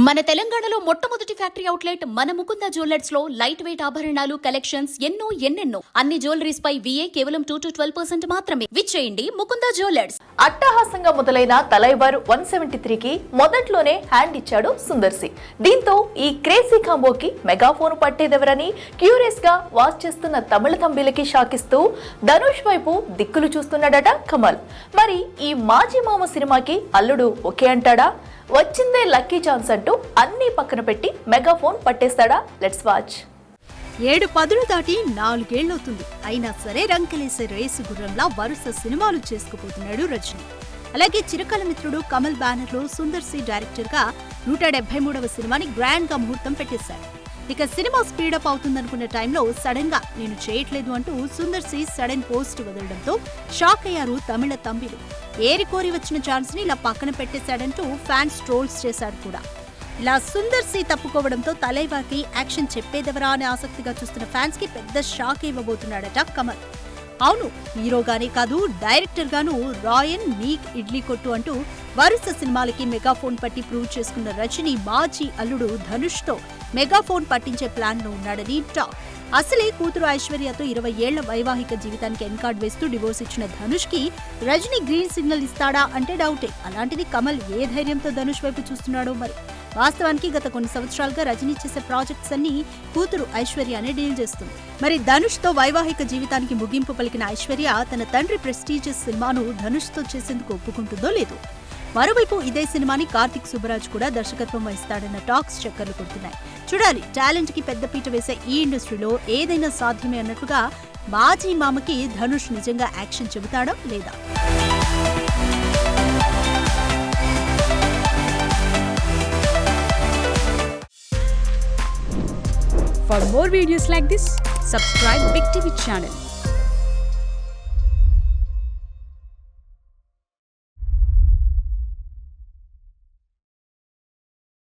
మన తెలంగాణలో మొట్టమొదటి ఫ్యాక్టరీ అవుట్లెట్ మన ముకుంద జ్యువెలర్స్ లో లైట్ వెయిట్ ఆభరణాలు కలెక్షన్స్ ఎన్నెన్నో అన్ని జ్యువెలరీస్ పై VA కేవలం 2 to 12% మాత్రమే. విచ్చేయండి ముకుంద జ్యువెలర్స్. అట్టహాసంగా మొదలైన తలైవార్ 173 కి మొదట్లోనే హ్యాండ్ ఇచ్చాడు సుందర్ సి. దీంతో ఈ క్రేజీ కాంబోకి మెగాఫోన్ పట్టేదెవరని క్యూరియస్ గా వాచ్ చేస్తున్న తమిళ తంబిలకి షాకిస్తూ ధనుష్ వైపు దిక్కులు చూస్తున్నాడట కమల్. మరి ఈ మాజీ మామ సినిమాకి అల్లుడు ఓకే అంటాడా? వచ్చిందే లక్కీ ఛాన్స్ అంటూ అన్ని పక్కన పెట్టి మెగాఫోన్ పట్టేస్తాడా? Let's watch. 7 పదులు దాటి 4 ఏళ్లవుతుంది. అయినా సరే రంకెలేసే రేసు గుర్రంలా వరుస సినిమాలు చేసుకుపోతున్నాడు రజనీ. అలాగే చిరకాల మిత్రుడు కమల్ బ్యానర్ లో సుందర్ సి డైరెక్టర్ గా 173వ సినిమాని గ్రాండ్ గా ముహూర్తం పెట్టేశాడు. ఇక సినిమా స్పీడప్ అవుతుందనుకున్న టైంలో సడన్ గా నేను చేయట్లేదు అంటూ సుందర్ సి సడన్ పోస్ట్ వదలడంతో షాక్ అయ్యారు తమిళ తంబిలు. ఏరి కోరి వచ్చిన ఛాన్స్ ని ఇలా పక్కన పెట్టేశాడంటూ ఫ్యాన్స్ ట్రోల్స్ చేశాడు కూడా. ఇలా సుందర్ సి తప్పుకోవడంతో తలైవాకి యాక్షన్ చెప్పేదెవరా అని ఆసక్తిగా చూస్తున్న ఫ్యాన్స్ కి పెద్ద షాక్ ఇవ్వబోతున్నాడట కమల్. అవును, హీరోగానే కాదు డైరెక్టర్ గాను రాయన్ నీక్ ఇడ్లీ కొట్టు అంటూ వరుస సినిమాలకి మెగాఫోన్ పట్టి ప్రూవ్ చేసుకున్న రజనీ మాజీ అల్లుడు ధనుష్ తో మెగాఫోన్ పట్టించే ప్లాన్ లో ఉన్నాడని టాక్. అసలే కూతురు ఐశ్వర్యతో 20 ఏళ్ల వైవాహిక జీవితానికి ఎన్కార్డ్ వేస్తూ డివోర్స్ ఇచ్చిన ధనుష్ కి రజనీ గ్రీన్ సిగ్నల్ ఇస్తాడా అంటే డౌటే. అలాంటిది కమల్ ఏ ధైర్యంతో ధనుష్ వైపు చూస్తున్నాడో మరి. వాస్తవానికి గత కొన్ని సంవత్సరాలుగా రజనీ చేసే ప్రాజెక్ట్స్ అన్ని కూతురు ఐశ్వర్యనే డీల్ చేస్తుంది. మరి ధనుష్ తో వైవాహిక జీవితానికి ముగింపు పలికిన ఐశ్వర్య తన తండ్రి ప్రెస్టీజియస్ సినిమాను ధనుష్ తో చేసేందుకు ఒప్పుకుంటుందో లేదో. మరోవైపు ఇదే సినిమాని కార్తిక్ సుబ్బరాజ్ కూడా దర్శకత్వం వహిస్తాడన్న టాక్స్ చక్కర్లు కొడుతున్నాయి. చూడాలి, టాలెంట్ కి పెద్దపీట వేసే ఈ ఇండస్ట్రీలో ఏదైనా సాధ్యమే అన్నట్లుగా మాజీ మామకి ధనుష్ నిజంగా యాక్షన్ చెబుతాడో లేదా. For more videos like this, subscribe Big TV channel.